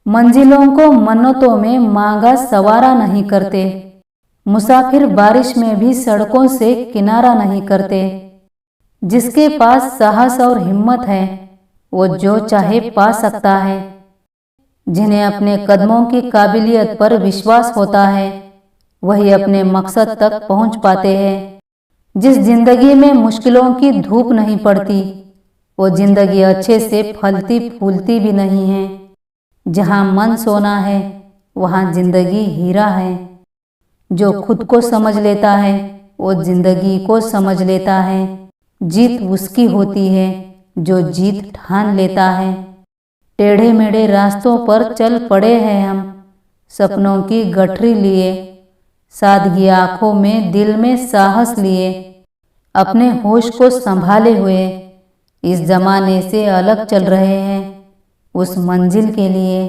मंजिलों को मन्नतों में मांगा सवारा नहीं करते। मुसाफिर बारिश में भी सड़कों से किनारा नहीं करते। जिसके पास साहस और हिम्मत है वो जो चाहे पा सकता है। जिन्हें अपने कदमों की काबिलियत पर विश्वास होता है वही अपने मकसद तक पहुंच पाते हैं। जिस जिंदगी में मुश्किलों की धूप नहीं पड़ती वो जिंदगी अच्छे से फलती फूलती भी नहीं है। जहाँ मन सोना है वहाँ जिंदगी हीरा है। जो खुद को समझ लेता है वो जिंदगी को समझ लेता है। जीत उसकी होती है जो जीत ठान लेता है। टेढ़े मेढ़े रास्तों पर चल पड़े हैं हम सपनों की गठरी लिए। सादगी आंखों में दिल में साहस लिए। अपने होश को संभाले हुए इस जमाने से अलग चल रहे हैं उस मंजिल के लिए।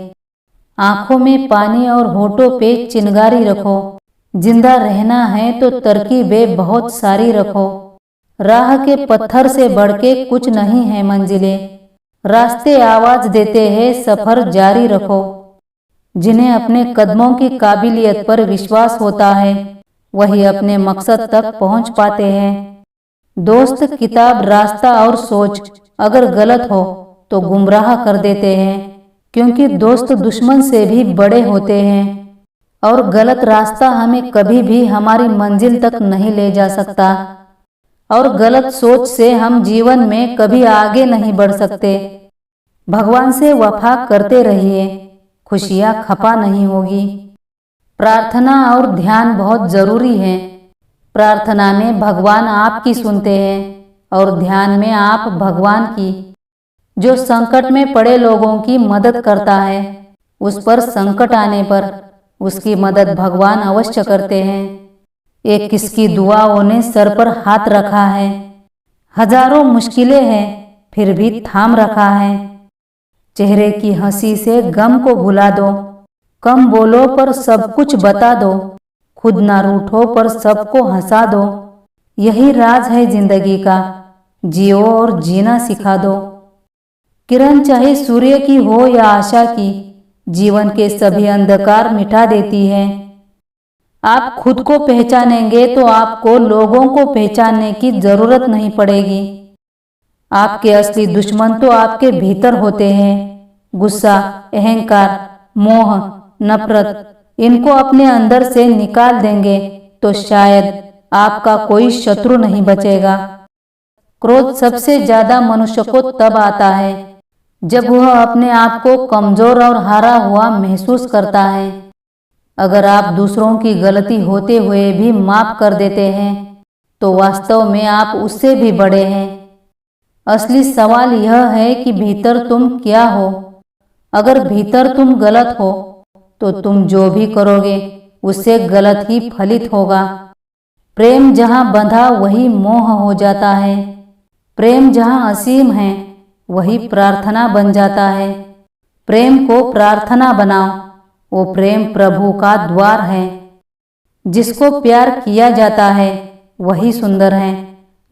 आंखों में पानी और होठों पे चिंगारी रखो। जिंदा रहना है तो तरकीबें बहुत सारी रखो। राह के पत्थर से बढ़ के कुछ नहीं है मंजिलें। रास्ते आवाज देते हैं सफर जारी रखो। जिन्हें अपने कदमों की काबिलियत पर विश्वास होता है वही अपने मकसद तक पहुंच पाते हैं। दोस्त, किताब, रास्ता और सोच अगर गलत हो तो गुमराह कर देते हैं क्योंकि दोस्त दुश्मन से भी बड़े होते हैं। और गलत रास्ता हमें कभी भी हमारी मंजिल तक नहीं ले जा सकता। और गलत सोच से हम जीवन में कभी आगे नहीं बढ़ सकते। भगवान से वफा करते रहिए, खुशियां खपा नहीं होगी। प्रार्थना और ध्यान बहुत जरूरी है। प्रार्थना में भगवान आपकी सुनते हैं और ध्यान में आप भगवान की। जो संकट में पड़े लोगों की मदद करता है उस पर संकट आने पर उसकी मदद भगवान अवश्य करते हैं। एक किसकी दुआओं ने सर पर हाथ रखा है। हजारों मुश्किलें हैं फिर भी थाम रखा है। चेहरे की हंसी से गम को भुला दो। कम बोलो पर सब कुछ बता दो। खुद ना रूठो पर सबको हंसा दो। यही राज है जिंदगी का, जियो और जीना सिखा दो। किरण चाहे सूर्य की हो या आशा की, जीवन के सभी अंधकार मिटा देती है। आप खुद को पहचानेंगे तो आपको लोगों को पहचानने की जरूरत नहीं पड़ेगी। आपके असली दुश्मन तो आपके भीतर होते हैं। गुस्सा, अहंकार, मोह, नफरत इनको अपने अंदर से निकाल देंगे तो शायद आपका कोई शत्रु नहीं बचेगा। क्रोध सबसे ज्यादा मनुष्य को तब आता है जब वह अपने आप को कमजोर और हारा हुआ महसूस करता है। अगर आप दूसरों की गलती होते हुए भी माफ कर देते हैं तो वास्तव में आप उससे भी बड़े हैं। असली सवाल यह है कि भीतर तुम क्या हो। अगर भीतर तुम गलत हो तो तुम जो भी करोगे उससे गलत ही फलित होगा। प्रेम जहाँ बंधा वही मोह हो जाता है। प्रेम जहाँ असीम है वही प्रार्थना बन जाता है। प्रेम को प्रार्थना बनाओ, वो प्रेम प्रभु का द्वार है। जिसको प्यार किया जाता है वही सुंदर है,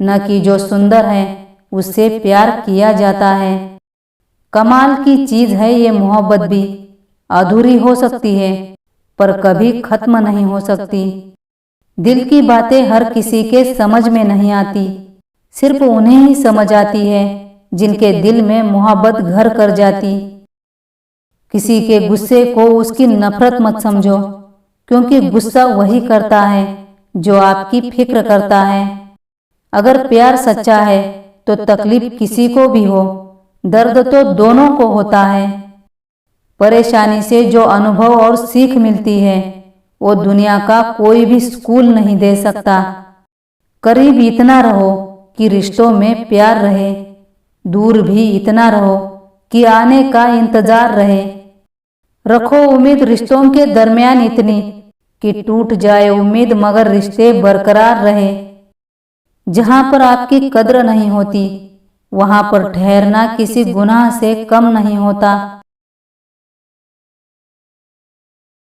न कि जो सुंदर है उससे प्यार किया जाता है। कमाल की चीज है ये मोहब्बत भी। अधूरी हो सकती है पर कभी खत्म नहीं हो सकती। दिल की बातें हर किसी के समझ में नहीं आती। सिर्फ उन्हें ही समझ आती है जिनके दिल में मोहब्बत घर कर जाती। किसी के गुस्से को उसकी नफरत मत समझो क्योंकि गुस्सा वही करता है जो आपकी फिक्र करता है। अगर प्यार सच्चा है तो तकलीफ किसी को भी हो, दर्द तो दोनों को होता है। परेशानी से जो अनुभव और सीख मिलती है वो दुनिया का कोई भी स्कूल नहीं दे सकता। करीब इतना रहो कि रिश्तों में प्यार रहे, दूर भी इतना रहो कि आने का इंतजार रहे। रखो उम्मीद रिश्तों के दरमियान इतनी कि टूट जाए उम्मीद मगर रिश्ते बरकरार रहे। जहां पर आपकी कद्र नहीं होती वहां पर ठहरना किसी गुनाह से कम नहीं होता।